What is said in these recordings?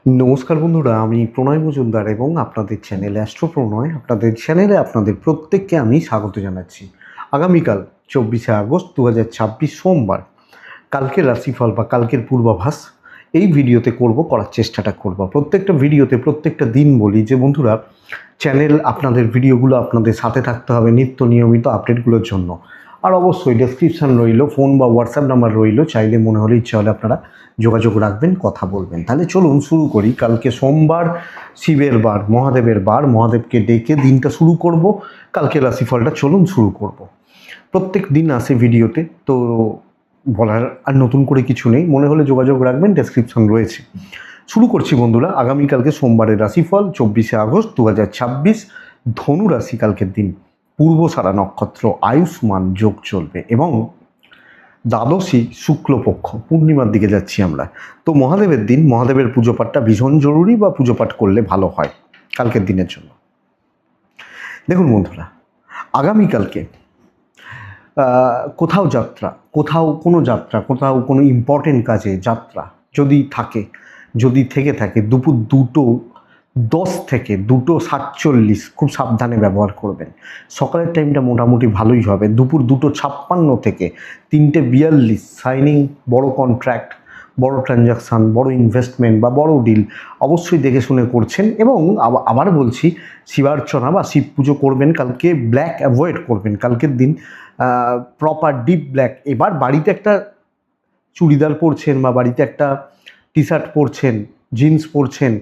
নমস্কার বন্ধুরা, আমি প্রণয় মজুমদার এবং আপনাদের চ্যানেল অ্যাস্ট্রো প্রণয়, আপনাদের চ্যানেলে আপনাদের প্রত্যেককে আমি স্বাগত জানাচ্ছি। আগামীকাল 24শে আগস্ট 2026 সোমবার কালকের রাশিফল বা কালকের পূর্বাভাস এই ভিডিওতে করার চেষ্টাটা করব। প্রত্যেকটা ভিডিওতে প্রত্যেকটা দিন বলি যে বন্ধুরা, চ্যানেল আপনাদের ভিডিওগুলো আপনাদের সাথে থাকতে হবে নিত্য নিয়মিত আপডেটগুলোর জন্য। আর অবশ্যই ডেসক্রিপশান রইল, ফোন বা হোয়াটসঅ্যাপ নাম্বার রইল, চাইলে মনে হলে ইচ্ছা হলে আপনারা যোগাযোগ রাখবেন, কথা বলবেন। তাহলে চলুন শুরু করি। কালকে সোমবার, শিবের বার, মহাদেবের বার, মহাদেবকে ডেকে দিনটা শুরু করব। কালকে রাশিফলটা চলুন শুরু করব। প্রত্যেক দিন আসে ভিডিওতে, তো বলার আর নতুন করে কিছু নেই। মনে হলে যোগাযোগ রাখবেন, ডেসক্রিপশন রয়েছে। শুরু করছি বন্ধুরা। আগামীকালকে সোমবারের রাশিফল 24শে আগস্ট 2026, ধনু রাশি। কালকের দিন পূর্বসারা নক্ষত্র, আয়ুষ্মান যোগ চলবে এবং দ্বাদশী শুক্লপক্ষ, পূর্ণিমার দিকে যাচ্ছি আমরা। তো মহাদেবের দিন, মহাদেবের পুজো পাঠটা ভীষণ জরুরি বা পুজো পাঠ করলে ভালো হয় কালকের দিনের জন্য। দেখুন বন্ধুরা, আগামীকালকে কোথাও যাত্রা, কোথাও কোনো ইম্পর্টেন্ট কাজে যাত্রা যদি থেকে থাকে, দুপুর 2:10 থেকে 2:47 খুব সাবধানে ব্যবহার করবেন। সকালের টাইমটা মোটামুটি ভালোই হবে। দুপুর 2:56 থেকে 3:42 সাইনিং বড় কন্ট্রাক্ট, বড় ট্রানজাকশান, বড় ইনভেস্টমেন্ট বা বড় ডিল অবশ্যই দেখে শুনে করছেন। এবং আবার বলছি, শিবার্চনা বা শিব পুজো করবেন কালকে। ব্ল্যাক অ্যাভয়েড করবেন কালকের দিন, প্রপার ডিপ ব্ল্যাক। এবার বাড়িতে একটা চুড়িদার পরছেন বা বাড়িতে একটা টি শার্ট পরছেন, জিন্স পরছেন,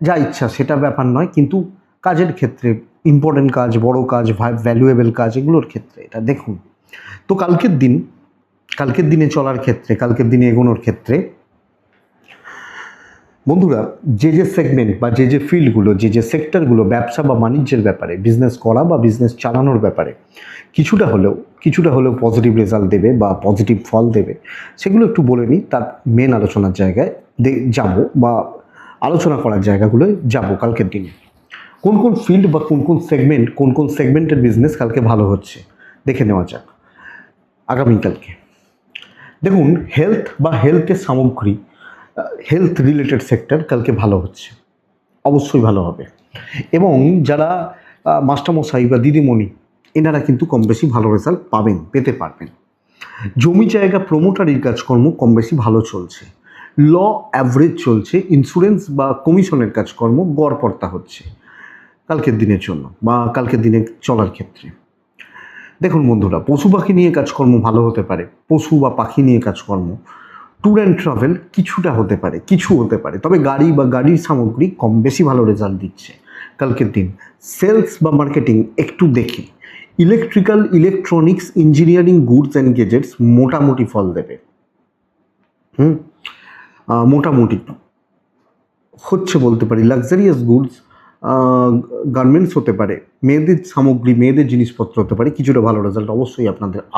যা ইচ্ছা সেটা ব্যাপার নয়, কিন্তু কাজের ক্ষেত্রে, ইম্পর্টেন্ট কাজ, বড় কাজ, ভ্যালুয়েবল কাজ, এগুলোর ক্ষেত্রে এটা দেখুন। তো কালকের দিনে চলার ক্ষেত্রে, কালকের দিনে এগোনোর ক্ষেত্রে বন্ধুরা, যে সেগমেন্ট বা যে ফিল্ডগুলো, যে সেক্টরগুলো ব্যবসা বা বাণিজ্যের ব্যাপারে, বিজনেস করা বা বিজনেস চালানোর ব্যাপারে কিছুটা হলেও পজিটিভ রেজাল্ট দেবে বা পজিটিভ ফল দেবে, সেগুলো একটু বলে নিই। তার মেন আলোচনার জায়গায় যাব বা আলোচনা করার জায়গাগুলোয় যাব কালকের দিনে। কোন ফিল্ড বা কোন সেগমেন্টের বিজনেস কালকে ভালো হচ্ছে দেখে নেওয়া যাক আগামীকালকে। দেখুন, হেলথের সামগ্রী, হেলথ রিলেটেড সেক্টর কালকে ভালো হচ্ছে, অবশ্যই ভালো হবে। এবং যারা মাস্টারমশাই বা দিদিমণি, এনারা কিন্তু কম বেশি ভালো রেজাল্ট পেতে পারবেন। জমি জায়গা প্রমোটারির কাজকর্ম কম বেশি ভালো চলছে। ল অ্যাভারেজ চলছে। ইন্স্যুরেন্স বা কমিশনের কাজকর্ম গড়পড়তা হচ্ছে কালকের দিনের জন্য বা কালকের দিনে চলার ক্ষেত্রে। দেখুন বন্ধুরা, পশু পাখি নিয়ে কাজকর্ম ভালো হতে পারে। পশু বা পাখি নিয়ে কাজকর্ম, ট্যুর অ্যান্ড ট্রাভেল কিছু হতে পারে, তবে গাড়ি বা গাড়ির সামগ্রী কম বেশি ভালো রেজাল্ট দিচ্ছে কালকের দিন। সেলস বা মার্কেটিং একটু দেখে। Electronics, engineering, goods and gadgets মোটামুটি ফল দেবে। মোটামুটি হচ্ছে বলতে পারি। লাক্সারিয়াস গুডস, গার্মেন্টস হতে পারে, মেয়েদের সামগ্রী, মেয়েদের জিনিসপত্র হতে পারে, কিছুটা ভালো রেজাল্ট অবশ্যই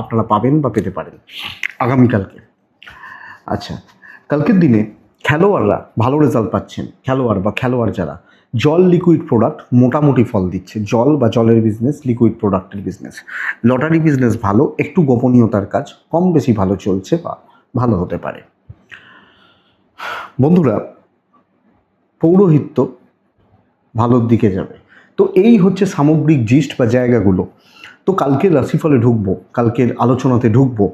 আপনারা পাবেন বা পেতে পারেন আগামীকালকে। আচ্ছা, কালকের দিনে খেলোয়াড়রা ভালো রেজাল্ট পাচ্ছেন। খেলোয়াড় যারা জল, লিকুইড প্রোডাক্ট মোটামুটি ফল দিচ্ছে। জল বা জলের বিজনেস, লিকুইড প্রোডাক্টের বিজনেস, লটারি বিজনেস ভালো, একটু গোপনীয়তার কাজ কম বেশি ভালো চলছে বা ভালো হতে পারে। বন্ধুরা, পৌরোহিত্য ভালোর দিকে যাবে। তো এই হচ্ছে সামগ্রিক জিস্ট বা জায়গাগুলো। তো কালকের রাশিফলে ঢুকবো, কালকের আলোচনাতে ঢুকবো।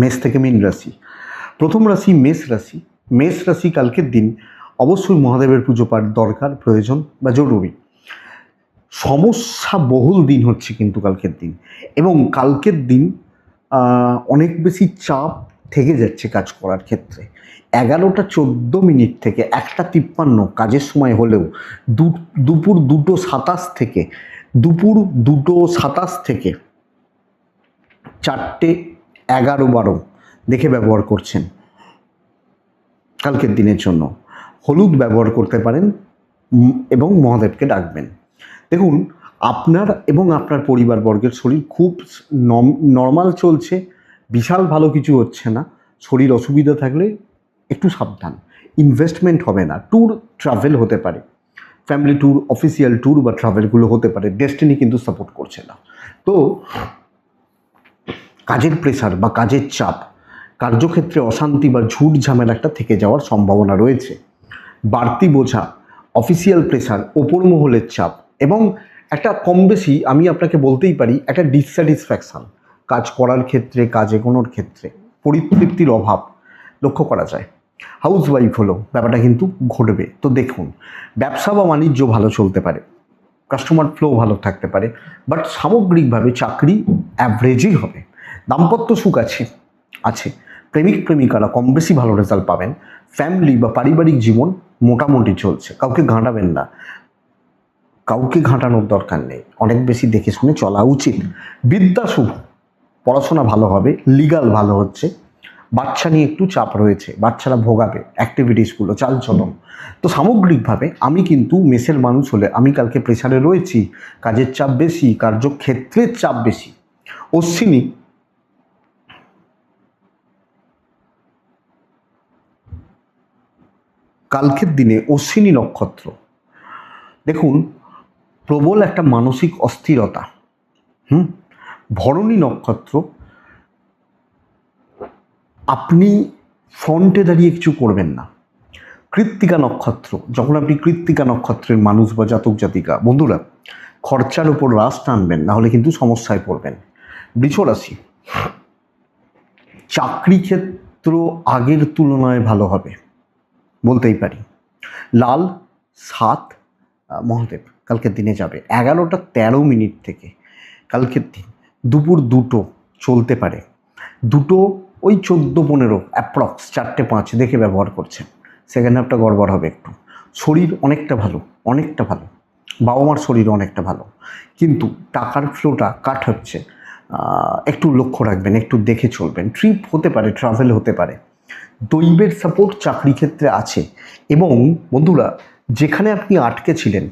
মেষ থেকে মীন রাশি। প্রথম রাশি মেষ রাশি কালকের দিন অবশ্যই মহাদেবের পুজো পাঠ দরকার, প্রয়োজন বা জরুরি। সমস্যা বহুল দিন হচ্ছে কিন্তু কালকের দিন, এবং কালকের দিন অনেক বেশি চাপ থেকে যাচ্ছে কাজ করার ক্ষেত্রে। 11:14 থেকে 1:53 কাজের সময় হলেও দুপুর 2:27 থেকে 4:11-12 দেখে ব্যবহার করছেন কালকের দিনের জন্য। হলুদ ব্যবহার করতে পারেন এবং মহাদেবকে ডাকবেন। দেখুন, আপনার এবং আপনার পরিবারবর্গের শরীর খুব নর্মাল চলছে, বিশাল ভালো কিছু হচ্ছে না। শরীর অসুবিধা থাকলে একটু সাবধান। ইনভেস্টমেন্ট হবে না, ট্যুর ট্রাভেল হতে পারে, ফ্যামিলি ট্যুর, অফিসিয়াল ট্যুর বা ট্রাভেলগুলো হতে পারে। ডেস্টিনি কিন্তু সাপোর্ট করছে না। তো কাজের প্রেশার বা কাজের চাপ কার্যক্ষেত্রে অশান্তি বা ঝুট ঝামেলা একটা থেকে যাওয়ার সম্ভাবনা রয়েছে। বাড়তি বোঝা, অফিসিয়াল প্রেশার, ওপর মহলের চাপ এবং একটা কম বেশি আমি আপনাকে বলতেই পারি একটা ডিসস্যাটিসফ্যাকশান কাজ করার ক্ষেত্রে, কাজ এগোনোর ক্ষেত্রে পরিতৃপ্তির অভাব লক্ষ্য করা যায়। হাউস ওয়াইফ হলো ব্যাপারটা কিন্তু ঘটবে। তো দেখুন, ব্যবসা বা বাণিজ্য ভালো চলতে পারে, কাস্টমার ফ্লো ভালো থাকতে পারে, বাট সামগ্রিকভাবে চাকরি অ্যাভারেজই হবে। দাম্পত্য সুখ আছে আছে প্রেমিক প্রেমিকারা কম বেশি ভালো রেজাল্ট পাবেন। ফ্যামিলি বা পারিবারিক জীবন মোটামুটি চলছে, কাউকে ঘাঁটাবেন না, কাউকে ঘাঁটানোর দরকার নেই, অনেক বেশি দেখে শুনে চলা উচিত। বিদ্যা শুভ, পড়াশোনা ভালো হবে, লিগাল ভালো হচ্ছে। বাচ্চা নিয়ে একটু চাপ রয়েছে, বাচ্চারা ভোগাবে অ্যাক্টিভিটিসগুলো, চালচলন। তো সামগ্রিকভাবে আমি কিন্তু মেসের মানুষ হলে আমি কালকে প্রেশারে রয়েছি, কাজের চাপ বেশি, কার্যক্ষেত্রের চাপ বেশি। অশ্বিনী, কালকের দিনে অশ্বিনী নক্ষত্র, দেখুন প্রবল একটা মানসিক অস্থিরতা। ভরণী নক্ষত্র, আপনি ফ্রন্টে দাঁড়িয়ে কিছু করবেন না। কৃত্তিকা নক্ষত্র, যখন আপনি কৃত্তিকা নক্ষত্রের মানুষ বা জাতক জাতিকা, বন্ধুরা খরচার উপর রাশ টানবেন, নাহলে কিন্তু সমস্যায় পড়বেন। বৃষ রাশি, চাকরি ক্ষেত্র আগের তুলনায় ভালো হবে বলতেই পারি। লাল 7 মহাদেব কালকের দিনে যাবে 11টা 13 মিনিট থেকে। কালকের দিন দুপুর 2টো চলতে পারে, 2টো ওই 14-15 অ্যাপ্রক্স 4টে 5 দেখে ব্যবহার করছেন। সেকেন্ড হাফটা গড়বড় হবে একটু। শরীর অনেকটা ভালো, অনেকটা ভালো, বাবা মার শরীর অনেকটা ভালো, কিন্তু টাকার ফ্লোটা কাট হচ্ছে। একটু লক্ষ্য রাখবেন, একটু দেখে চলবেন। ট্রিপ হতে পারে, ট্রাভেল হতে পারে। দৈবের সাপোর্ট চাকরি ক্ষেত্রে আছে। এবং বন্ধুরা, যেখানে আপনি আটকে ছিলেন,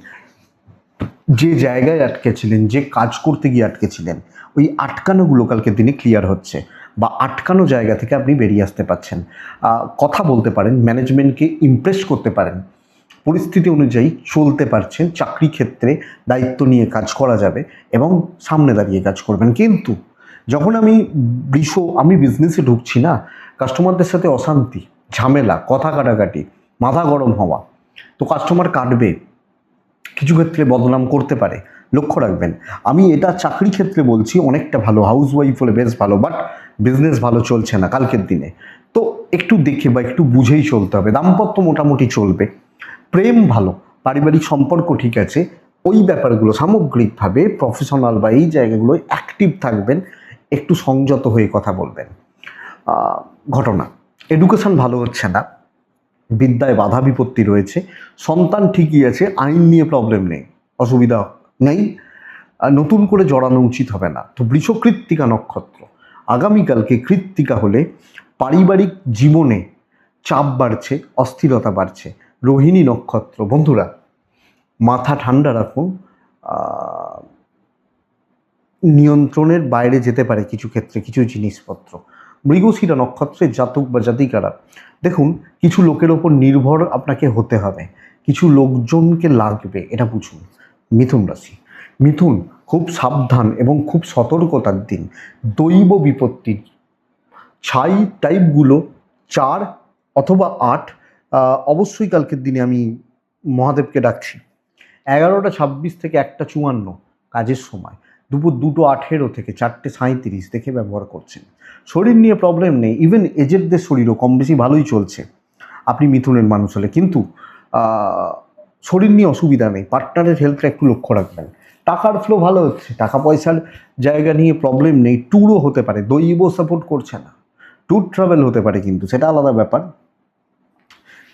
যে জায়গায় আটকে ছিলেন, যে কাজ করতে গিয়ে আটকে ছিলেন, ওই আটকানোগুলো কালকের দিনে ক্লিয়ার হচ্ছে, বা আটকানো জায়গা থেকে আপনি বেরিয়ে আসতে পারছেন। কথা বলতে পারেন, ম্যানেজমেন্টকে ইমপ্রেস করতে পারেন, পরিস্থিতি অনুযায়ী চলতে পারছেন। চাকরি ক্ষেত্রে দায়িত্ব নিয়ে কাজ করা যাবে এবং সামনে দাঁড়িয়ে কাজ করবেন। কিন্তু যখন আমি বিজনেসে ঢুকছি না, কাস্টমারদের সাথে অশান্তি, ঝামেলা, কথা কাটাকাটি, মাথা গরম হওয়া, তো কাস্টমার কাটবে, কিছু ক্ষেত্রে বদনাম করতে পারে, লক্ষ্য রাখবেন। আমি এটা চাকরি ক্ষেত্রে বলছি, অনেকটা ভালো, হাউস ওয়াইফ হলে বেশ ভালো, বাট বিজনেস ভালো চলছে না কালকের দিনে, তো একটু দেখে বা একটু বুঝেই চলতে হবে। দাম্পত্য মোটামুটি চলবে, প্রেম ভালো, পারিবারিক সম্পর্ক ঠিক আছে। ওই ব্যাপারগুলো সামগ্রিকভাবে প্রফেশনাল বা এই জায়গাগুলোয় অ্যাক্টিভ থাকবেন, একটু সংযত হয়ে কথা বলবেন। ঘটনা, এডুকেশন ভালো হচ্ছে না, বিদ্যায় বাধা বিপত্তি রয়েছে, সন্তান ঠিকই আছে, আইন নিয়ে প্রবলেম নেই, অসুবিধা নেই, নতুন করে জড়ানো উচিত হবে না। তো বৃষ কৃত্তিকা নক্ষত্র, আগামীকালকে কৃত্তিকা হলে পারিবারিক জীবনে চাপ বাড়ছে, অস্থিরতা বাড়ছে। রোহিণী নক্ষত্র, বন্ধুরা মাথা ঠান্ডা রাখুন, নিয়ন্ত্রণের বাইরে যেতে পারে কিছু ক্ষেত্রে কিছু জিনিসপত্র। মৃগশিরা নক্ষত্রের জাতক বা জাতিকারা, দেখুন কিছু লোকের ওপর নির্ভর আপনাকে হতে হবে, কিছু লোকজনকে লাগবে, এটা বুঝুন। মিথুন রাশি, মিথুন খুব সাবধান এবং খুব সতর্কতার দিন। দৈব বিপত্তির ছাই টাইপগুলো 4 অথবা 8, অবশ্যই কালকের দিনে আমি মহাদেবকে ডাকছি। 11টা 26 থেকে 1টা 54 কাজের সময়, দুপুর 2টো 18 থেকে 4টে 37 দেখে ব্যবহার করছেন। শরীর নিয়ে প্রবলেম নেই, ইভেন এজেডদের শরীরও কম বেশি ভালোই চলছে আপনি মিথুনের মানুষ হলে, কিন্তু শরীর নিয়ে অসুবিধা নেই। পার্টনারের হেলথটা একটু লক্ষ্য রাখবেন। টাকার ফ্লো ভালো হচ্ছে, টাকা পয়সার জায়গা নিয়ে প্রবলেম নেই। ট্যুরও হতে পারে, দৈব সাপোর্ট করছে না, ট্যুর ট্রাভেল হতে পারে, কিন্তু সেটা আলাদা ব্যাপার।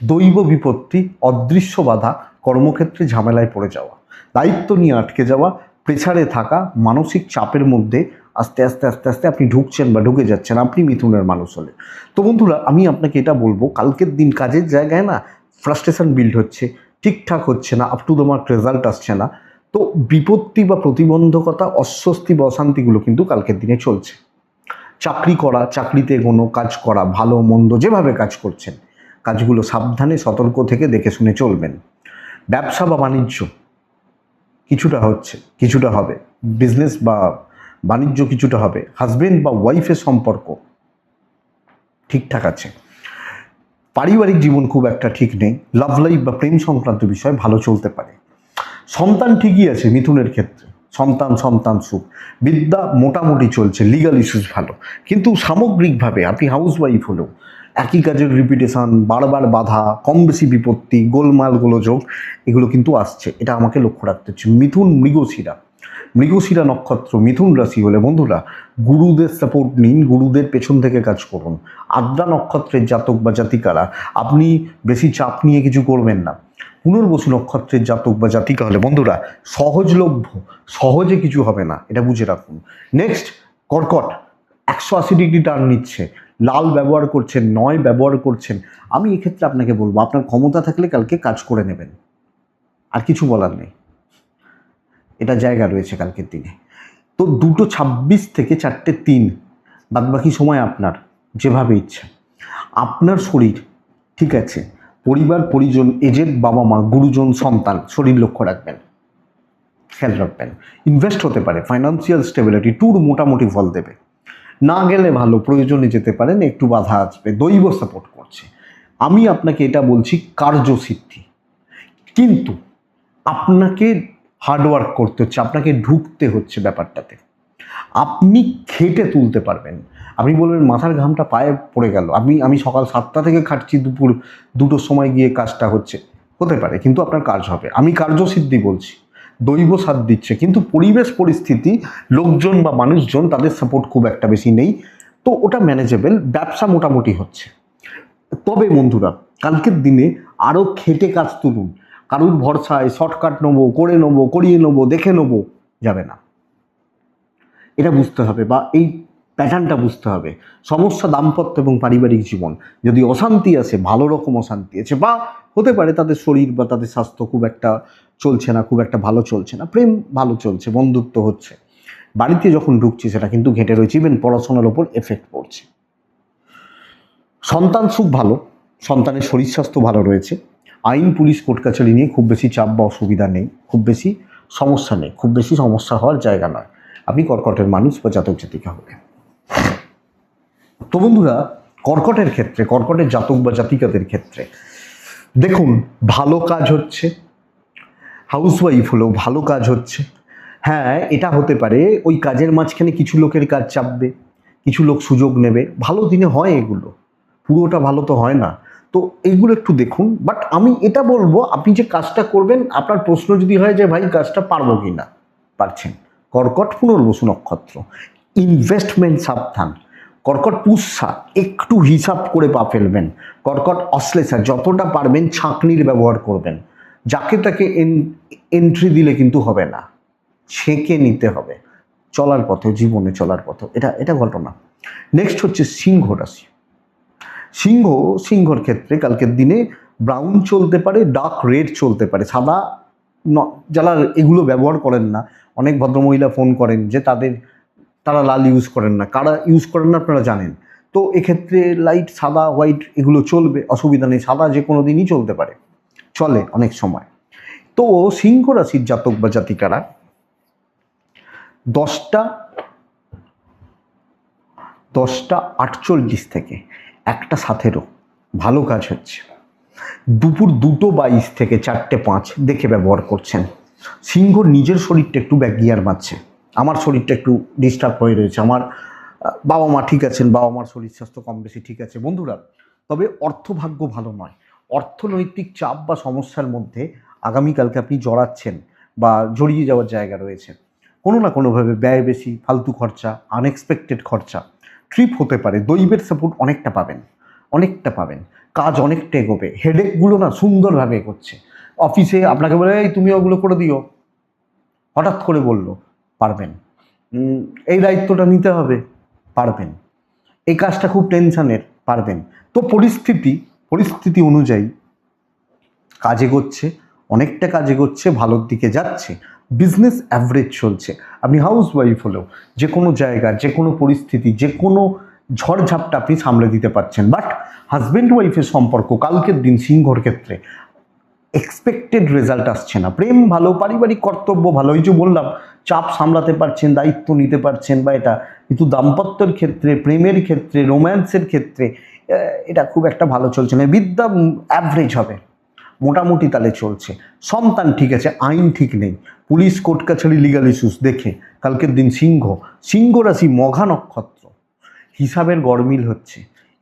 দৈব বিপত্তি, অদৃশ্য বাধা, কর্মক্ষেত্রে ঝামেলায় পড়ে যাওয়া, দায়িত্ব নিয়ে আটকে যাওয়া, প্রেসারে থাকা, মানসিক চাপের মধ্যে আস্তে আস্তে আস্তে আস্তে আপনি ঢুকছেন বা ঢুকে যাচ্ছেন আপনি মিথুনের মানুষ হলে। তো বন্ধুরা, আমি আপনাকে এটা বলবো, কালকের দিন কাজের জায়গায় না ফ্রাস্ট্রেশন বিল্ড হচ্ছে, ঠিকঠাক হচ্ছে না, up to the mark result আসছে না। তো বিপত্তি বা প্রতিবন্ধকতা, অস্বস্তি বা অশান্তিগুলো কিন্তু কালকের দিনে চলছে। চাকরি করা, চাকরিতে কোনো কাজ করা, ভালো মন্দ যেভাবে কাজ করছেন, কাজগুলো সাবধানে সতর্ক থেকে দেখে শুনে চলবেন। ব্যবসা বা বাণিজ্য কিছুটা হচ্ছে, কিছুটা হবে, বিজনেস বা বাণিজ্য কিছুটা হবে। হাজবেন্ড বা ওয়াইফের সম্পর্ক ঠিকঠাক আছে। পারিবারিক জীবন খুব একটা ঠিক নেই, লাভ লাইফ বা প্রেম সংক্রান্ত বিষয় ভালো চলতে পারে। সন্তান ঠিকই আছে মিথুনের ক্ষেত্রে, সন্তান সুখ, বিদ্যা মোটামুটি চলছে, লিগাল ইস্যুস ভালো, কিন্তু সামগ্রিকভাবে আপনি হাউস ওয়াইফ হলেও একই কাজের রিপিটেশন, বারবার বাধা, কম বেশি বিপত্তি, গোলমাল গোলযোগ এগুলো কিন্তু আসছে, এটা আমাকে লক্ষ্য রাখতে হচ্ছে। মিথুন মৃগশিরা নক্ষত্র মিথুন রাশি হলে বন্ধুরা গুরুদের সাপোর্ট নিন, গুরুদের পেছন থেকে কাজ করুন। আদ্রা নক্ষত্রের জাতক বা জাতিকারা আপনি বেশি চাপ নিয়ে কিছু করবেন না। পুনর্বসু নক্ষত্রের জাতক বা জাতিকা হলে বন্ধুরা সহজলভ্য, সহজে কিছু হবে না, এটা বুঝে রাখুন। নেক্সট কর্কট 180 ডিগ্রি টার্ন নিচ্ছে, লাল ব্যবহার করছেন, নয় ব্যবহার করছেন। আমি এক্ষেত্রে আপনাকে বলবো আপনার ক্ষমতা থাকলে কালকে কাজ করে নেবেন, আর কিছু বলার নেই, এটা জায়গা রয়েছে কালকের দিনে। তো 2:26 থেকে 4:03 বাদবাকি সময় আপনার যেভাবে ইচ্ছা। আপনার শরীর ঠিক আছে, পরিবার পরিজন, এজেড বাবা মা, গুরুজন, সন্তান, শরীর লক্ষ্য রাখবেন, খেয়াল রাখবেন। ইনভেস্ট হতে পারে, ফাইন্যান্সিয়াল স্টেবিলিটি, ট্যুর মোটামুটি ফল দেবে। না গেলে ভালো, প্রয়োজনে যেতে পারেন, একটু বাধা আসবে, দৈব সাপোর্ট করছে। আমি আপনাকে এটা বলছি কার্যসিদ্ধি, কিন্তু আপনাকে হার্ডওয়ার্ক করতে হচ্ছে, আপনাকে ঢুকতে হচ্ছে ব্যাপারটাতে। আপনি খেটে তুলতে পারবেন। আপনি বলবেন মাথার ঘামটা পায়ে পড়ে গেল, আমি সকাল 7টা থেকে খাটছি, দুপুর 2টোর সময় গিয়ে কাজটা হতে পারে, কিন্তু আপনার কাজ হবে। আমি কার্যসিদ্ধি বলছি, দৈব সাথ দিচ্ছে, কিন্তু পরিবেশ পরিস্থিতি, লোকজন বা মানুষজন তাদের সাপোর্ট খুব একটা বেশি নেই, তো ওটা ম্যানেজেবল। ব্যবসা মোটামুটি হচ্ছে। তবে বন্ধুরা কালকের দিনে আরও খেটে কাজ তুলুন। কারুর ভরসায় শর্টকাট নেবো, করে নেবো, করিয়ে নেবো, দেখে নেবো, যাবে না। এটা বুঝতে হবে, বা এই প্যাটার্নটা বুঝতে হবে। সমস্যা দাম্পত্য এবং পারিবারিক জীবন, যদি অশান্তি আছে, ভালো রকম অশান্তি আছে, বা হতে পারে তাদের শরীর বা তাদের স্বাস্থ্য খুব একটা চলছে না, খুব একটা ভালো চলছে না, প্রেম ভালো চলছে, বন্ধুত্ব হচ্ছে, বাড়িতে যখন ঢুকছি সেটা কিন্তু ঘেঁটে রয়েছে, ইভেন পড়াশোনার ওপর এফেক্ট পড়ছে। সন্তান সুখ ভালো, সন্তানের শরীর স্বাস্থ্য ভালো রয়েছে। আইন পুলিশ কোর্ট কাছারি নিয়ে খুব বেশি চাপ বা অসুবিধা নেই, খুব বেশি সমস্যা নেই, খুব বেশি সমস্যা হওয়ার জায়গা নয় আপনি কর্কটের মানুষ বা জাতক জাতিকা হলে। তো বন্ধুরা কর্কটের ক্ষেত্রে, কর্কটের জাতক বা জাতিকাদের ক্ষেত্রে দেখুন ভালো কাজ হচ্ছে, হাউসওয়াইফ হলেও ভালো কাজ হচ্ছে। হ্যাঁ, এটা হতে পারে ওই কাজের মাঝখানে কিছু লোকের কাজ চাপবে, কিছু লোক সুযোগ নেবে, ভালো দিনে হয় এগুলো, পুরোটা ভালো তো হয় না। তো এইগুলো একটু দেখুন। বাট আমি এটা বলবো, আপনি যে কাজটা করবেন, আপনার প্রশ্ন যদি হয় যে ভাই কাজটা পারবো কি না, পারছেন। কর্কট পুনর্বসু নক্ষত্র, ইনভেস্টমেন্ট সাবধান। কর্কট পুষ্যা, একটু হিসাব করে পা ফেলবেন। কর্কট অশ্লেষা, যতটা পারবেন ছাঁকনির ব্যবহার করবেন। যাকে তাকে এন্ট্রি দিলে কিন্তু হবে না, ছেঁকে নিতে হবে চলার পথে, জীবনে চলার পথে, এটা ঘটনা। নেক্সট হচ্ছে সিংহ রাশি। সিংহর ক্ষেত্রে কালকের দিনে ব্রাউন চলতে পারে, ডার্ক রেড চলতে পারে, সাদা যারা এগুলো ব্যবহার করেন না, অনেক ভদ্রমহিলা ফোন করেন যে তারা লাল ইউজ করেন না, কারা ইউজ করেন না আপনারা জানেন। তো এক্ষেত্রে লাইট সাদা হোয়াইট এগুলো চলবে, অসুবিধা নেই, সাদা যে কোনো দিনই চলতে পারে, চলে অনেক সময়। তো সিংহ রাশির জাতক বা জাতিকারা 10:48 থেকে 1:17 ভালো কাজ হচ্ছে। দুপুর 2:22 থেকে 4:05 দেখে ব্যবহার করছেন। সিংহর নিজের শরীরটা একটু ব্যাকগিয়ার মারছে, আমার শরীরটা একটু ডিস্টার্ব হয়ে রয়েছে, আমার বাবা মা ঠিক আছেন, বাবা মার শরীর স্বাস্থ্য কম বেশি ঠিক আছে বন্ধুরা। তবে অর্থভাগ্য ভালো নয়, অর্থনৈতিক চাপ বা সমস্যার মধ্যে আগামীকালকে আপনি জড়াচ্ছেন বা জড়িয়ে যাওয়ার জায়গা রয়েছে। কোনো না কোনোভাবে ব্যয় বেশি, ফালতু খরচা, আনএক্সপেক্টেড খরচা, ট্রিপ হতে পারে, দৈবের সাপোর্ট অনেকটা পাবেন, কাজ অনেকটা এগোবে, হেডেকগুলো না সুন্দরভাবে এগোচ্ছে। অফিসে আপনাকে বলে এই তুমি ওগুলো করে দিও, হঠাৎ করে বললো, পারবেন। এই দায়িত্বটা নিতে হবে, পারবেন। এই কাজটা খুব টেনশনের, পারবেন। তো পরিস্থিতি অনুযায়ী কাজ এগোচ্ছে, অনেকটা কাজ এগোচ্ছে, ভালোর দিকে যাচ্ছে। বিজনেস অ্যাভারেজ চলছে। আপনি হাউস ওয়াইফ হলেও যে কোনো জায়গা, যে কোনো পরিস্থিতি, যে কোনো ঝড়ঝাপটা আপনি সামলে দিতে পারছেন। বাট হাজব্যান্ড ওয়াইফের সম্পর্ক কালকের দিন সিংহর ক্ষেত্রে এক্সপেক্টেড রেজাল্ট আসছে না। প্রেম ভালো, পারিবারিক কর্তব্য ভালো, এই যে বললাম চাপ সামলাতে পারছেন, দায়িত্ব নিতে পারছেন বা এটা, কিন্তু দাম্পত্যের ক্ষেত্রে, প্রেমের ক্ষেত্রে, রোম্যান্সের ক্ষেত্রে এটা খুব একটা ভালো চলছে না, বিদ্যা অ্যাভারেজ হবে, মোটামুটি তালে চলছে। সন্তান ঠিক আছে, আইন ঠিক নেই, পুলিশ কোর্ট কাছারি লিগাল ইস্যুস দেখে। কালকের দিন সিংহ রাশি, মঘা নক্ষত্র, হিসাবের গরমিল হচ্ছে,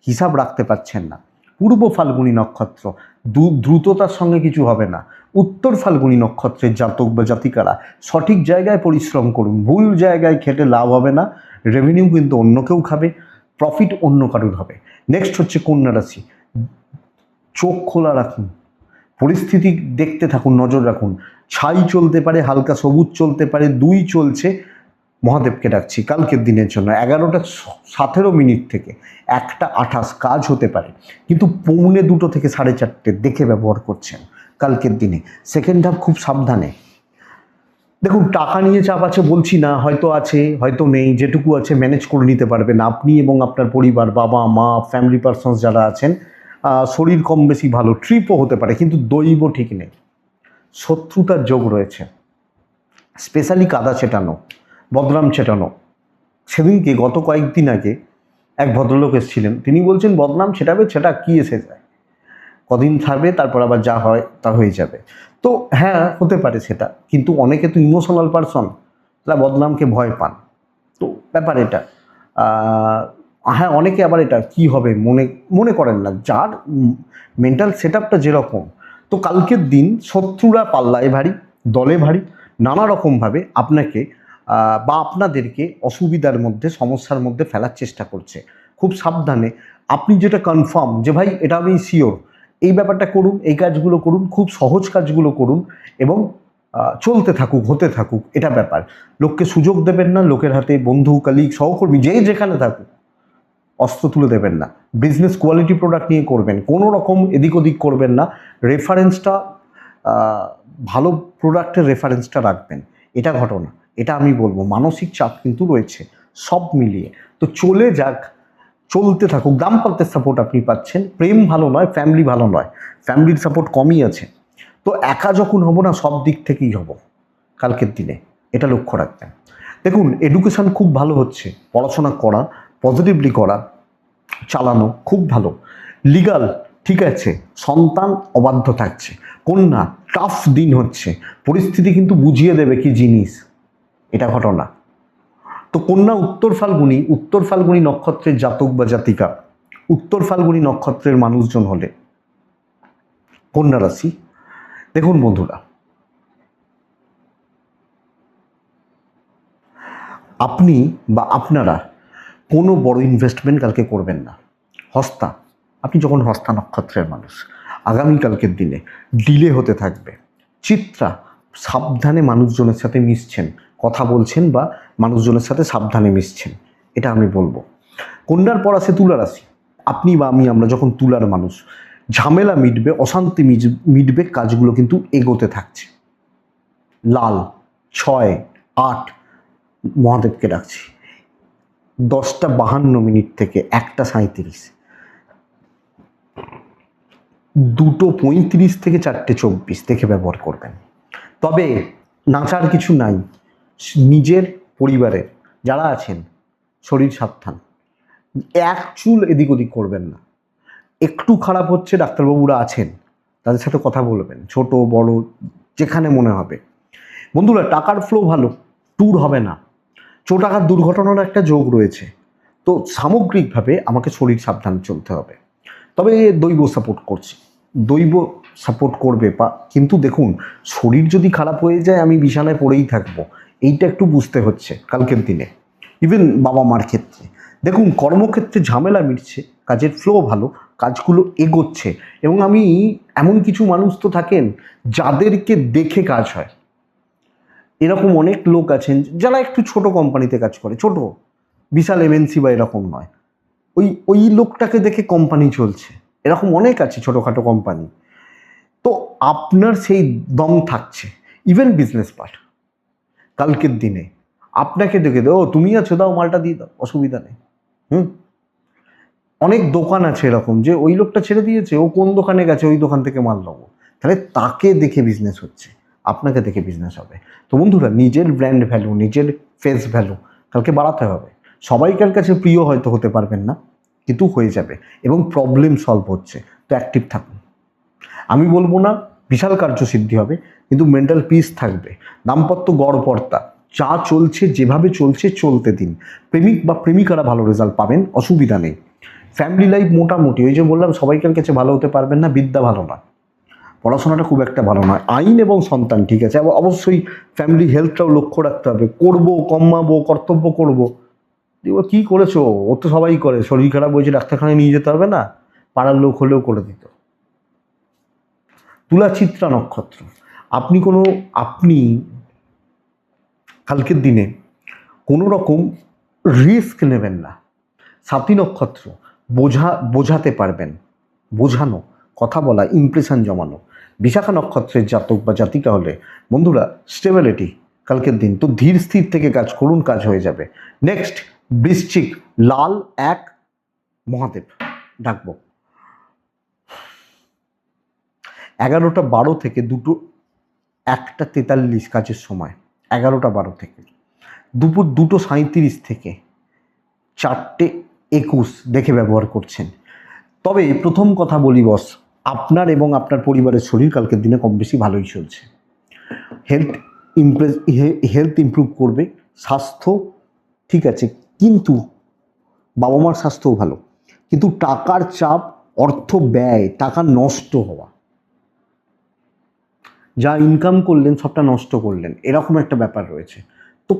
হিসাব রাখতে পারছেন না। পূর্ব ফাল্গুনী নক্ষত্র, দ্রুততার সঙ্গে কিছু হবে না। উত্তর ফাল্গুনী নক্ষত্রের জাতক বা জাতিকারা সঠিক জায়গায় পরিশ্রম করুন, ভুল জায়গায় খেটে লাভ হবে না। রেভিনিউ কিন্তু অন্য কেউ খাবে, প্রফিট অন্য কারুর হবে। নেক্সট হচ্ছে কন্যা রাশি, চোখ খোলা রাখুন, পরিস্থিতি দেখতে থাকুন, নজর রাখুন। ছাই চলতে পারে, হালকা সবুজ চলতে পারে, 2 চলছে। মহাদেবকে ডাকছি কালকের দিনের জন্য 11:17 থেকে 1:28 কাজ হতে পারে, কিন্তু 1:45 থেকে 4:30 দেখে ব্যবহার করছেন কালকের দিনে। সেকেন্ড হাফ খুব সাবধানে। দেখুন, টাকা নিয়ে চাপ আছে বলছি না, হয়তো আছে হয়তো নেই, যেটুকু আছে ম্যানেজ করে নিতে পারবেন আপনি এবং আপনার পরিবার, বাবা মা, ফ্যামিলি পারসনস যারা আছেন। শরীর কম বেশি ভালো, ট্রিপও হতে পারে, কিন্তু দৈব ঠিক নেই, শত্রুতার যোগ রয়েছে, স্পেশালি কাদা ছেটানো, বদনাম ছেটানো। সেদিনকে গত কয়েকদিন আগে এক ভদ্রলোক এসেছিলেন, তিনি বলছেন বদনাম ছেটাবে, সেটা কি এসে যায়, কদিন থাকবে তারপর আবার যা হয় তা হয়ে যাবে। তো হ্যাঁ, হতে পারে সেটা, কিন্তু অনেকে তো ইমোশনাল পারসন, তারা বদনামকে ভয় পান। তো ব্যাপার এটা। হ্যাঁ, অনেকে আবার এটা কি হবে মনে করেন না, যার মেন্টাল সেট আপটা যেরকম। তো কালকের দিন শত্রুরা পাল্লায় ভারী, দলে ভারী, নানা রকমভাবে আপনাকে বা আপনাদেরকে অসুবিধার মধ্যে, সমস্যার মধ্যে ফেলার চেষ্টা করছে। খুব সাবধানে। আপনি যেটা কনফার্ম যে ভাই এটা আমি শিওর, এই ব্যাপারটা করুন, এই কাজগুলো করুন, খুব সহজ কাজগুলো করুন এবং চলতে থাকুক, হতে থাকুক, এটা ব্যাপার। লোককে সুযোগ দেবেন না, লোকের হাতে, বন্ধু, কালিগ, সহকর্মী যেখানে থাকুক অস্ত্র তুলে দেবেন না। বিজনেস কোয়ালিটি প্রোডাক্ট নিয়ে করবেন, কোনো রকম এদিক ওদিক করবেন না। রেফারেন্সটা, ভালো প্রোডাক্টের রেফারেন্সটা রাখবেন, এটা ঘটনা, এটা আমি বলবো। মানসিক চাপ কিন্তু রয়েছে সব মিলিয়ে। তো চলে যাক, চলতে থাকুক। দাম্পত্যের সাপোর্ট আপনি পাচ্ছেন, প্রেম ভালো নয়, ফ্যামিলি ভালো নয়, ফ্যামিলির সাপোর্ট কমই আছে। তো একা যখন হব না, সব দিক থেকেই হব কালকের দিনে, এটা লক্ষ্য রাখবেন। দেখুন, এডুকেশান খুব ভালো হচ্ছে, পড়াশোনা করা, পজিটিভলি করা, চালানো খুব ভালো। লিগাল ঠিক আছে, সন্তান অবাধ্য থাকছে। কন্যা, টাফ দিন হচ্ছে, পরিস্থিতি কিন্তু বুঝিয়ে দেবে কি জিনিস, এটা ঘটনা। তো কন্যা উত্তর ফাল্গুনী নক্ষত্রের জাতক বা জাতিকা, উত্তর ফাল্গুনী নক্ষত্রের মানুষজন হলে কন্যা রাশি। দেখুন বন্ধুরা, আপনি বা আপনারা কোনো বড় ইনভেস্টমেন্ট কালকে করবেন না। আপনি যখন হস্তা নক্ষত্রের মানুষ, আগামীকালকের দিনে ডিলে হতে থাকবে। চিত্রা, সাবধানে মানুষজনের সাথে মিশছেন, কথা বলছেন বা মানুষজনের সাথে সাবধানে মিশছেন, এটা আমি বলবো। কন্যার পর আসে তুলা রাশি। আপনি বা আমরা যখন তুলার মানুষ, ঝামেলা মিটবে, অশান্তি মিটবে, কাজগুলো কিন্তু এগোতে থাকছে। লাল 6-8, মহাদেবকে ডাকছি 10:52 থেকে 1:37, 2:35 থেকে 4:24 দেখে ব্যবহার করবেন। তবে নাচার কিছু নাই, নিজের পরিবারের যারা আছেন শরীর সাবধান, এক চুল এদিক ওদিক করবেন না। একটু খারাপ হচ্ছে, ডাক্তারবাবুরা আছেন, তাদের সাথে কথা বলবেন, ছোট বড় যেখানে মনে হবে। বন্ধুরা, টাকার ফ্লো ভালো, ট্যুর হবে না, চোট আঘাত দুর্ঘটনার একটা যোগ রয়েছে। তো সামগ্রিকভাবে আমাকে শরীর সাবধান চলতে হবে। তবে দৈব সাপোর্ট করছে, দৈব সাপোর্ট করবে কিন্তু দেখুন, শরীর যদি খারাপ হয়ে যায় আমি বিছানায় পড়েই থাকবো, এইটা একটু বুঝতে হচ্ছে কালকের দিনে। ইভেন বাবা মার ক্ষেত্রে দেখুন, কর্মক্ষেত্রে ঝামেলা মিটছে, কাজের ফ্লো ভালো, কাজগুলো এগোচ্ছে। এবং আমি এমন কিছু মানুষ তো থাকেন যাদেরকে দেখে কাজ হয়, এরকম অনেক লোক আছেন যারা একটু ছোট কোম্পানিতে কাজ করে, ছোট, বিশাল এমএনসি বা এরকম নয়, ওই লোকটাকে দেখে কোম্পানি চলছে, এরকম অনেক আছে ছোটোখাটো কোম্পানি। তো আপনার সেই দম থাকছে। ইভেন বিজনেস পার্ট কালকের দিনে আপনাকে দেখে ও তুমি আছো, দাও মালটা দিয়ে দাও, অসুবিধা নেই। অনেক দোকান আছে এরকম যে ওই লোকটা ছেড়ে দিয়েছে, ও কোন দোকানে গেছে, ওই দোকান থেকে মাল নেবো, তাহলে তাকে দেখে বিজনেস হচ্ছে, আপনাকে দেখে বিজনেস হবে। তো বন্ধুরা, নিজের ব্র্যান্ড ভ্যালু, নিজের ফেস ভ্যালু কালকে বাড়াতে হবে। সবাইকার কাছে প্রিয় হয়তো হতে পারবেন না, কিন্তু হয়ে যাবে এবং প্রবলেম সলভ হচ্ছে। তো অ্যাক্টিভ থাকুন। আমি বলবো না বিশাল কার্যসিদ্ধি হবে, কিন্তু মেন্টাল পিস থাকবে। দাম্পত্য গড়পড়তা, যা চলছে যেভাবে চলছে চলতে দিন। প্রেমিক বা প্রেমিকারা ভালো রেজাল্ট পাবেন, অসুবিধা নেই। ফ্যামিলি লাইফ মোটামুটি, ওই যে বললাম সবাইকার কাছে ভালো হতে পারবেন না, বিদ্যা ভালো নয়, পড়াশোনাটা খুব একটা ভালো নয়। আইন এবং সন্তান ঠিক আছে, অবশ্যই ফ্যামিলি হেলথটাও লক্ষ্য রাখতে হবে। করবো, কমাবো, কর্তব্য করবো, কি করেছো, ও তো সবাই করে, শরীর খারাপ হয়েছে ডাক্তারখানায় নিয়ে যেতে হবে না, পাড়ার লোক হলেও করে দিত। তুলা চিত্রা নক্ষত্র, আপনি কালকের দিনে কোনো রকম রিস্ক নেবেন না। সাথী নক্ষত্র, বোঝাতে পারবেন, বোঝানো, কথা বলা, ইমপ্রেশন জমানো। বিশাখা নক্ষত্রের জাতক বা জাতিকা হলে বন্ধুরা স্টেবিলিটি কালকের দিন, তো ধীর স্থির থেকে কাজ করুন, কাজ হয়ে যাবে। নেক্সট বৃশ্চিক, লাল 1 মহাদেব ডাকবো। 11টা 12 থেকে 1টা 43 কাজের সময়, 11টা 12 থেকে দুপুর 2টো 37 থেকে 4টে 21 দেখে ব্যবহার করছেন। তবে প্রথম কথা বলি বস, আপনার এবং আপনার পরিবারের শরীর কালকের দিনে কম বেশি ভালোই চলছে। হেলথ ইমপ্রুভ করবে, স্বাস্থ্য ঠিক আছে, কিন্তু বাবা মার স্বাস্থ্যও ভালো, কিন্তু টাকার চাপ, অর্থ ব্যয়, টাকা নষ্ট হওয়া, যা ইনকাম করলেন সবটা নষ্ট করলেন, এরকম একটা ব্যাপার রয়েছে। তো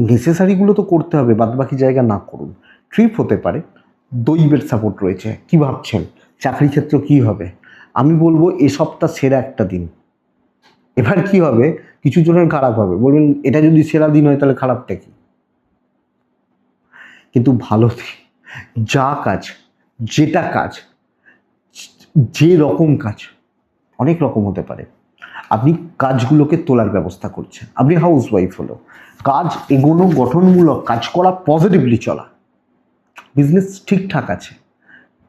নেসেসারিগুলো তো করতে হবে, বাদবাকি জায়গা না করুন। ট্রিপ হতে পারে, দৈবের সাপোর্ট রয়েছে। কি ভাবছেন চাকরি ক্ষেত্র কি হবে? আমি বলবো এ সপ্তাহ সেরা একটা দিন। এবার কি হবে, কিছু জনের খারাপ হবে, বলবেন এটা যদি সেরা দিন হয় তাহলে খারাপটা কি? কিন্তু ভালো দিন, যা কাজ, যেটা কাজ, যে রকম কাজ, অনেক রকম হতে পারে, আপনি কাজগুলোকে তোলার ব্যবস্থা করছেন। আপনি হাউস ওয়াইফ হলো, কাজ এগোনো, গঠনমূলক কাজ করা, পজিটিভলি চলা, বিজনেস ঠিকঠাক আছে,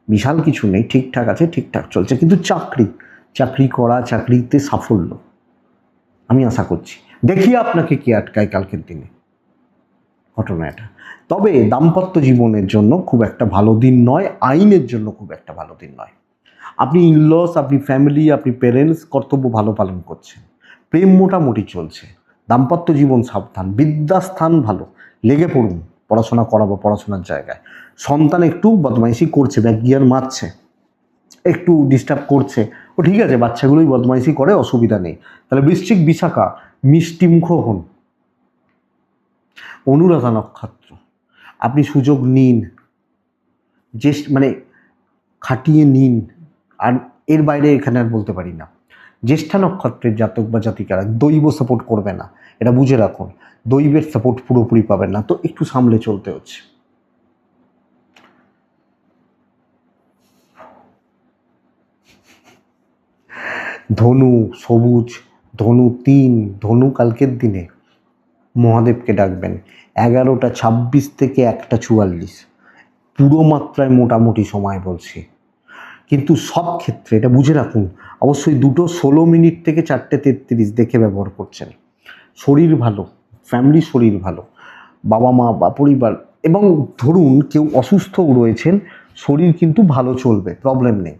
বিশাল কিছু নেই, ঠিকঠাক আছে, ঠিকঠাক চলছে। কিন্তু চাকরি করা, চাকরিতে সাফল্য আমি আশা করছি। দেখি আপনাকে কে আটকায় কালকের দিনে, ঘটনা এটা। তবে দাম্পত্য জীবনের জন্য খুব একটা ভালো দিন নয়, আইনের জন্য খুব একটা ভালো দিন নয়। আপনি ইনলস, আপনি ফ্যামিলি, আপনি পেরেন্টস কর্তব্য ভালো পালন করছেন, প্রেম মোটামুটি চলছে, দাম্পত্য জীবন সাবধান, বিদ্যাস্থান ভালো, লেগে পড়ুন পড়াশোনা করা বা পড়াশোনার জায়গায়। সন্তান একটু বদমাইশি করছে, ব্যাক গিয়ার মারছে, একটু ডিস্টার্ব করছে, ও ঠিক আছে, বাচ্চাগুলোই বদমাইশি করে, অসুবিধা নেই। তাহলে বৃশ্চিক বিশাখা মিষ্টিমুখ হন। অনুরাধা নক্ষত্র, আপনি সুযোগ নিন, যে মানে খাটিয়ে নিন, আর এর বাইরে এখানে আর বলতে পারি না। জ্যেষ্ঠা নক্ষত্রের জাতক বা জাতিকারা দৈব সাপোর্ট করবে না, এটা বুঝে রাখুন। দৈবের সাপোর্ট পুরোপুরি পাবেন না, তো একটু সামলে চলতে হচ্ছে। ধনু সবুজ, ধনু 3, ধনু কালকের দিনে মহাদেবকে ডাকবেন। 11টা 26 থেকে 1টা 44 পুরো মাত্রায় মোটামুটি সময় বলছি, কিন্তু সব ক্ষেত্রে এটা বুঝে রাখুন, অবশ্যই 2টো 16 মিনিট থেকে 4টে 33 দেখে ব্যবহার করছেন। শরীর ভালো, ফ্যামিলির শরীর ভালো, বাবা মা বা পরিবার, এবং ধরুন কেউ অসুস্থও রয়েছেন, শরীর কিন্তু ভালো চলবে, প্রবলেম নেই,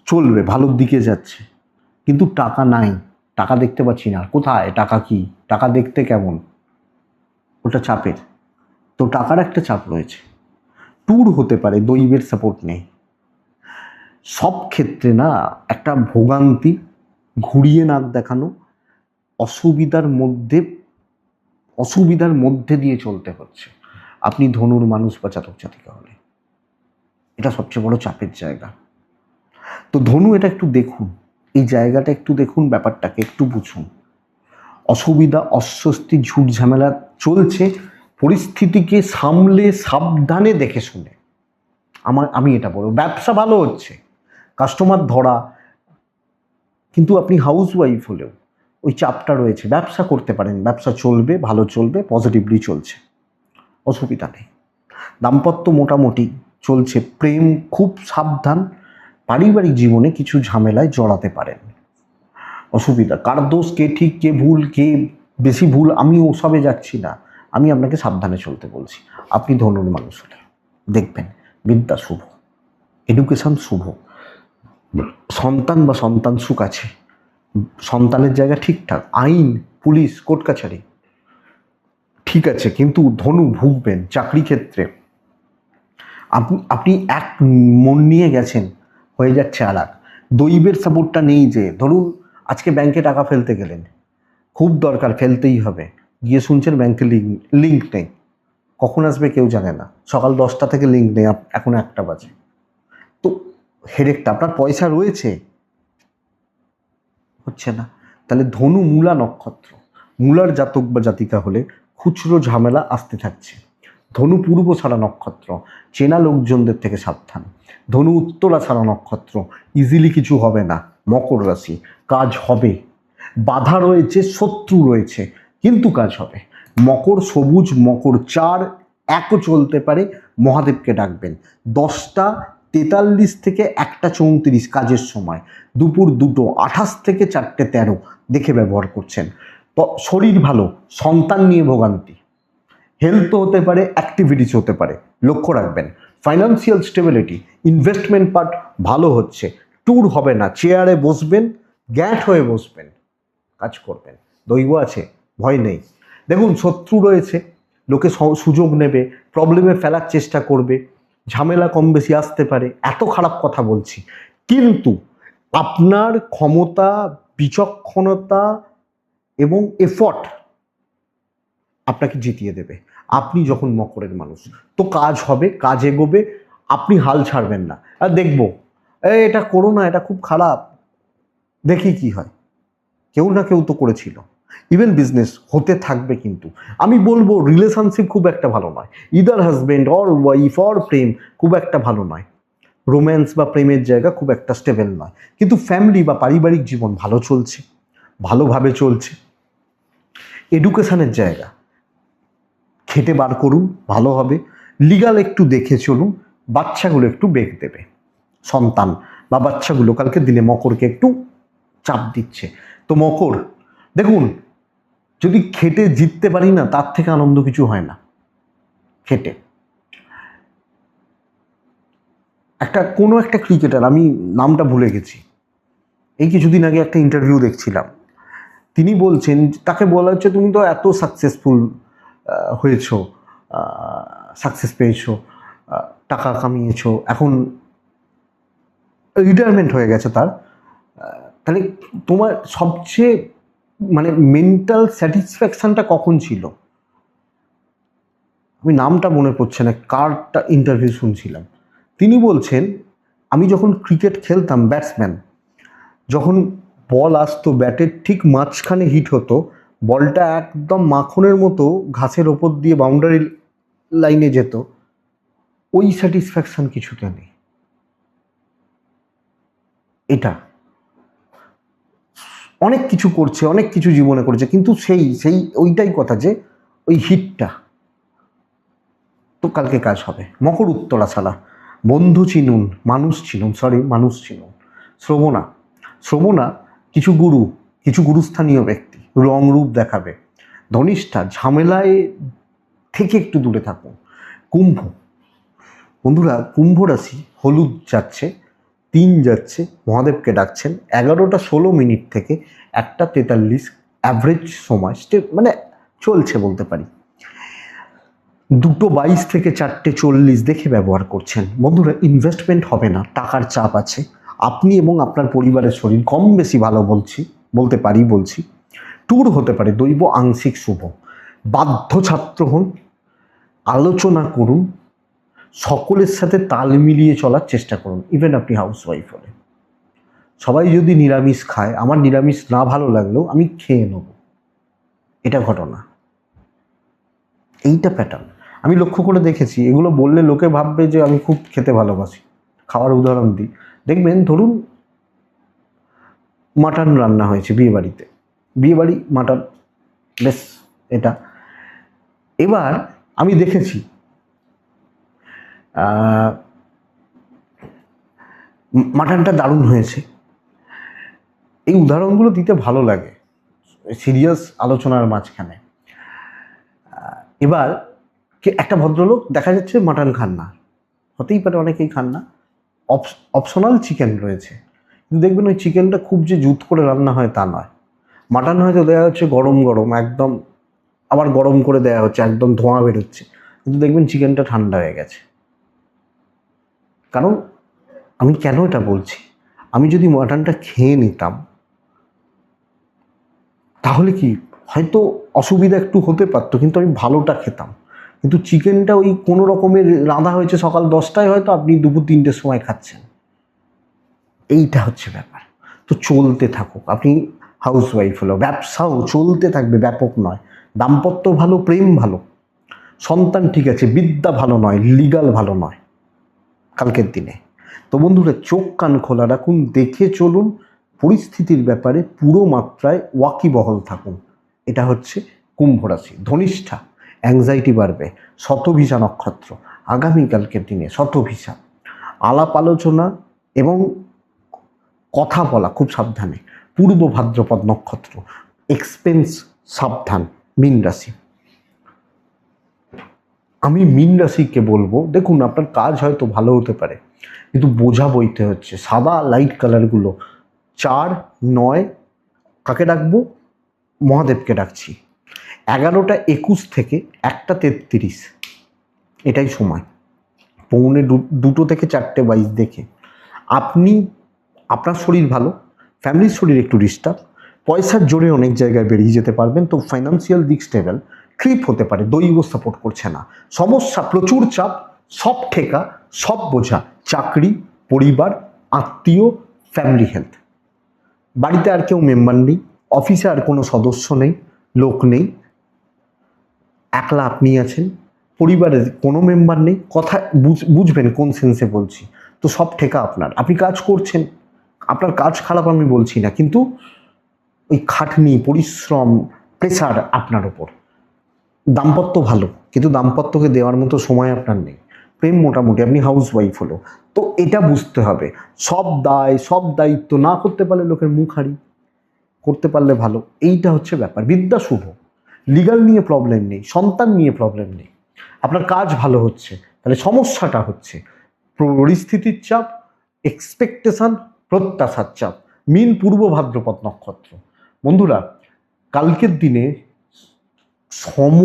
চলবে, ভালোর দিকে যাচ্ছে। কিন্তু টাকা নাই, টাকা দেখতে পাচ্ছি না, কোথায় টাকা, কি টাকা দেখতে কেমন, ওটা চাপের। তো টাকার একটা চাপ রয়েছে, ট্যুর হতে পারে, দৈবের সাপোর্ট নেই। সব ক্ষেত্রে না একটা ভোগান্তি, ঘুরিয়ে নাক দেখানো, অসুবিধার মধ্যে দিয়ে চলতে হচ্ছে। আপনি ধনুর মানুষ বা জাতক জাতিকা হলে এটা সবচেয়ে বড় চাপের জায়গা। তো ধনু এটা একটু দেখুন, এই জায়গাটা একটু দেখুন, ব্যাপারটাকে একটু বুঝুন। অসুবিধা, অস্বস্তি, ঝুট ঝামেলা চলছে, পরিস্থিতিকে সামলে সাবধানে দেখে শুনে আমি এটা বলবো। ব্যবসা ভালো হচ্ছে, কাস্টমার ধরা, কিন্তু আপনি হাউস ওয়াইফ হলেও ওই চাপটা রয়েছে। ব্যবসা করতে পারেন, ব্যবসা চলবে, ভালো চলবে, পজিটিভলি চলছে, অসুবিধা নেই। দাম্পত্য মোটামুটি চলছে, প্রেম খুব সাবধান, পারিবারিক জীবনে কিছু ঝামেলায় জড়াতে পারেন, অসুবিধা। কার দোষ, কে ঠিক, কে ভুল, কে বেশি ভুল, আমি ওসবে যাচ্ছি না, আমি আপনাকে সাবধানে চলতে বলছি। আপনি ধনুর মানুষ হলে দেখবেন বিদ্যা শুভ, এডুকেশন শুভ, সন্তান বা সন্তান সুখ আছে, সন্তানের জায়গা ঠিকঠাক, আইন পুলিশ কোর্ট কাছারি ঠিক আছে, কিন্তু ধনু ভুগবেন চাকরি ক্ষেত্রে। আপনি এক মন নিয়ে গেছেন, হয়ে যাচ্ছে আর এক। দৈবের সাপোর্টটা নেই। যে ধরুন আজকে ব্যাংকে টাকা ফেলতে গেলেন, খুব দরকার, ফেলতেই হবে, গিয়ে শুনছেন ব্যাংকে লিঙ্ক নেই, কখন আসবে কেউ জানে না, সকাল 10টা থেকে লিঙ্ক নেই, এখন 1টা বাজে, তো হেডেকটা। আপনার পয়সা রয়েছে, হচ্ছে না। তাহলে ধনু মূলা নক্ষত্র, মূলার জাতক বা জাতিকা হলে খুচরো ঝামেলা আসতে থাকছে। ধনু পূর্ব ছাড়া নক্ষত্র, চেনা লোকজনদের থেকে সাবধান। ধনু উত্তরা ছাড়া নক্ষত্র, ইজিলি কিছু হবে না। মকর রাশি, কাজ হবে, বাধা রয়েছে, শত্রু রয়েছে, কিন্তু কাজ হবে। মকর সবুজ, মকর 4 একও চলতে পারে, মহাদেবকে ডাকবেন। 10টা 43 থেকে 1টা 34 কাজের সময়, দুপুর 2টো 28 থেকে 4টে 13 দেখে ব্যবহার করছেন। তো শরীর ভালো, সন্তান নিয়ে ভোগান্তি, হেলথ হতে পারে, অ্যাক্টিভিটিস হতে পারে, লক্ষ্য রাখবেন। ফাইন্যান্সিয়াল স্টেবিলিটি, ইনভেস্টমেন্ট পার্ট ভালো হচ্ছে, ট্যুর হবে না, চেয়ারে বসবেন, গ্যাট হয়ে বসবেন, কাজ করবেন। দৈব আছে, ভয় নেই। দেখুন শত্রু রয়েছে, লোকে সুযোগ নেবে, প্রবলেমে ফেলার চেষ্টা করবে, ঝামেলা কম বেশি আসতে পারে, এত খারাপ কথা বলছি, কিন্তু আপনার ক্ষমতা, বিচক্ষণতা এবং এফর্ট আপনাকে জিতিয়ে দেবে। আপনি যখন মকরের মানুষ, তো কাজ হবে, কাজ এগোবে, আপনি হাল ছাড়বেন না। আর দেখবো এটা করো না, এটা খুব খারাপ, দেখি কি হয়। কেউ না কেউ তো করেছিল। ইভেন বিজনেস হতে থাকবে, কিন্তু আমি বলবো রিলেশনশিপ খুব একটা ভালো নয়, either husband or wife or প্রেম খুব একটা ভালো নয়, রোম্যান্স বা প্রেমের জায়গা খুব একটা স্টেবল নয়, কিন্তু ফ্যামিলি বা পারিবারিক জীবন ভালো চলছে, ভালোভাবে চলছে। এডুকেশনের জায়গা খেটে বার করুন, ভালো হবে। লিগাল একটু দেখে চলুন, বাচ্চাগুলো একটু বেগ দেবে, সন্তান বা বাচ্চাগুলো কালকে দিনে মকরকে একটু চাপ দিচ্ছে। তো মকর দেখুন, যদি খেটে জিততে পারি না, তার থেকে আনন্দ কিছু হয় না। খেটে কোনো একটা ক্রিকেটার, আমি নামটা ভুলে গেছি, এই কিছুদিন আগে একটা ইন্টারভিউ দেখছিলাম, তিনি বলছেন, তাকে বলা হচ্ছে তুমি তো এত সাকসেসফুল হয়েছো, সাকসেস পেয়েছো, টাকা কামিয়েছো, এখন রিটায়ারমেন্ট হয়ে গেছে তার, তাহলে তোমার সবচেয়ে মানে মেন্টাল স্যাটিসফ্যাকশনটা কখন ছিল? আমি নামটা মনে পড়ছে না, কারটা ইন্টারভিউ শুনছিলাম, তিনি বলছেন আমি যখন ক্রিকেট খেলতাম, ব্যাটসম্যান, যখন বল আসতো ব্যাটের ঠিক মাঝখানে হিট হতো, বলটা একদম মাখনের মতো ঘাসের ওপর দিয়ে বাউন্ডারি লাইনে যেত, ওই স্যাটিসফ্যাকশন কিছুতে নেই। এটা অনেক কিছু করছে, অনেক কিছু জীবনে করেছে, কিন্তু সেই সেই ওইটাই কথা, যে ওই হিটটা, তো কালকে কাজ হবে। মকর উত্তরা ছাড়া, বন্ধু চিনুন, মানুষ চিনুন। শ্রবণা, শ্রবণা কিছু গুরুস্থানীয় ব্যক্তি রং রূপ দেখাবে। ধনিষ্ঠা, ঝামেলায় থেকে একটু দূরে থাকুন। কুম্ভ, বন্ধুরা কুম্ভ রাশি, হলুদ যাচ্ছে, 3 যাচ্ছে, মহাদেবকে ডাকছেন। 11টা 16 থেকে 1টা 43 অ্যাভারেজ সময়, মানে চলছে বলতে পারি। 2টো 22 থেকে 4টে 40 দেখে ব্যবহার করছেন। বন্ধুরা ইনভেস্টমেন্ট হবে না, টাকার চাপ আছে, আপনি এবং আপনার পরিবারের শরীর কম বেশি ভালো বলতে পারি। ট্যুর হতে পারে, দৈব আংশিক শুভ। বাধ্য ছাত্র হন, আলোচনা করুন, সকলের সাথে তাল মিলিয়ে চলার চেষ্টা করুন। ইভেন আপনি হাউসওয়াইফ হলে, সবাই যদি নিরামিষ খায়, আমার নিরামিষ না ভালো লাগলেও আমি খেয়ে নেব, এটা ঘটনা, এইটা প্যাটার্ন আমি লক্ষ্য করে দেখেছি। এগুলো বললে লোকে ভাববে যে আমি খুব খেতে ভালোবাসি। খাওয়ার উদাহরণ দিই, দেখবেন ধরুন মাটন রান্না হয়েছে বিয়েবাড়ি মাটন, বেশ এটা। এবার আমি দেখেছি মাটনটা দারুণ হয়েছে। এই উদাহরণগুলো দিতে ভালো লাগে সিরিয়াস আলোচনার মাঝখানে। এবার একটা ভদ্রলোক দেখা যাচ্ছে মাটন খান না, হতেই পারে অনেকেই খান না, অপশনাল চিকেন রয়েছে, কিন্তু দেখবেন ওই চিকেনটা খুব যে জুত করে রান্না হয় তা নয়। মাটন হয়তো দেওয়া হচ্ছে গরম গরম একদম, আবার গরম করে দেওয়া হচ্ছে একদম ধোঁয়া বেরোচ্ছে, কিন্তু দেখবেন চিকেনটা ঠান্ডা হয়ে গেছে। কারণ আমি কেন এটা বলছি, আমি যদি মাটনটা খেয়ে নিতাম তাহলে কি হয়তো অসুবিধা একটু হতে পারতো, কিন্তু আমি ভালোটা খেতাম। কিন্তু চিকেনটা ওই কোনো রকমের রাঁধা হয়েছে সকাল 10টায়, হয়তো আপনি দুপুর 3টের সময় খাচ্ছেন। এইটা হচ্ছে ব্যাপার। তো চলতে থাকুক, আপনি হাউস ওয়াইফ হলো, ব্যবসাও চলতে থাকবে, ব্যাপক নয়। দাম্পত্য ভালো, প্রেম ভালো, সন্তান ঠিক আছে, বিদ্যা ভালো নয়, লিগাল ভালো নয় কালকের দিনে। তো বন্ধুরা, চোখ কান খোলা রাখুন, দেখে চলুন, পরিস্থিতির ব্যাপারে পুরো মাত্রায় ওয়াকিবহল থাকুন। এটা হচ্ছে কুম্ভ রাশি। ধনিষ্ঠা, অ্যাংজাইটি বাড়বে। শতভিষা নক্ষত্র, আগামীকালকের দিনে শতভিষা, আলাপ আলোচনা এবং কথা বলা খুব সাবধানে। পূর্ব ভাদ্রপদ নক্ষত্র, এক্সপেন্স সাবধান। মীন রাশি, আমি মীন রাশিকে বলবো, দেখুন আপনার কাজ হয়তো ভালো হতে পারে, কিন্তু বোঝা বইতে হচ্ছে। সাদা লাইট কালারগুলো 4, 9, কাকে ডাকবো? মহাদেবকে ডাকছি। 11টা 21 থেকে 1টা 33, এটাই সময়। পৌনে 2টো থেকে 4টে 22 দেখে আপনি, আপনার শরীর ভালো, ফ্যামিলির শরীর একটু ডিস্টার্ব, পয়সার জোরে অনেক জায়গায় বেরিয়ে যেতে পারবেন, তো ফাইন্যান্সিয়াল দিক স্টেবল, ট্রিপ হতে পারে, দৈব সাপোর্ট করছে না, সমস্যা, প্রচুর চাপ, সব ঠেকা, সব বোঝা, চাকরি, পরিবার, আত্মীয়, ফ্যামিলি হেলথ। বাড়িতে আর কেউ মেম্বার নেই, অফিসে আর কোনো সদস্য নেই, লোক নেই, একলা আপনি আছেন, পরিবারের কোনো মেম্বার নেই। কথা বুঝবেন কোন সেন্সে বলছি। তো সব ঠেকা আপনার, আপনি কাজ করছেন, আপনার কাজ খারাপ আমি বলছি না, কিন্তু ওই খাটনি, পরিশ্রম, প্রেসার আপনার ওপর। দাম্পত্য ভালো, কিন্তু দাম্পত্যকে দেওয়ার মতো সময় আপনার নেই। প্রেম মোটামুটি, আপনি হাউস ওয়াইফ হলো। তো এটা বুঝতে হবে, সব দায় সব দায়িত্ব না করতে পারলে লোকের মুখ হারি, করতে পারলে ভালো। এইটা হচ্ছে ব্যাপার। বিদ্যা শুভ, লিগাল নিয়ে প্রবলেম নেই, সন্তান নিয়ে প্রবলেম নেই, আপনার কাজ ভালো হচ্ছে। তাহলে সমস্যাটা হচ্ছে পরিস্থিতির চাপ, এক্সপেকটেশন, প্রত্যাশার চাপ। মীন পূর্ব ভাদ্রপদ নক্ষত্র। বন্ধুরা, কালকের দিনে সম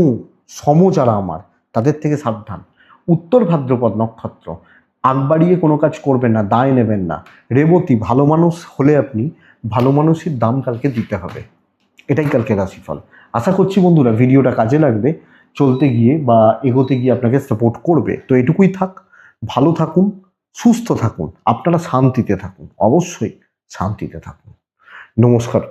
সম যারা আমার, তাদের থেকে সাবধান। উত্তর ভাদ্রপদ নক্ষত্র, আগ বাড়িয়ে কোনো কাজ করবেন না, দায় নেবেন না। রেবতী, ভালো মানুষ হলে আপনি, ভালো মানুষের দাম কালকে দিতে হবে। এটাই কালকে রাশিফল। আশা করছি বন্ধুরা ভিডিওটা কাজে লাগবে, চলতে গিয়ে বা এগোতে গিয়ে আপনাকে সাপোর্ট করবে। তো এটুকুই থাক, ভালো থাকুন, সুস্থ থাকুন, আপনারা শান্তিতে থাকুন, অবশ্যই শান্তিতে থাকুন। নমস্কার।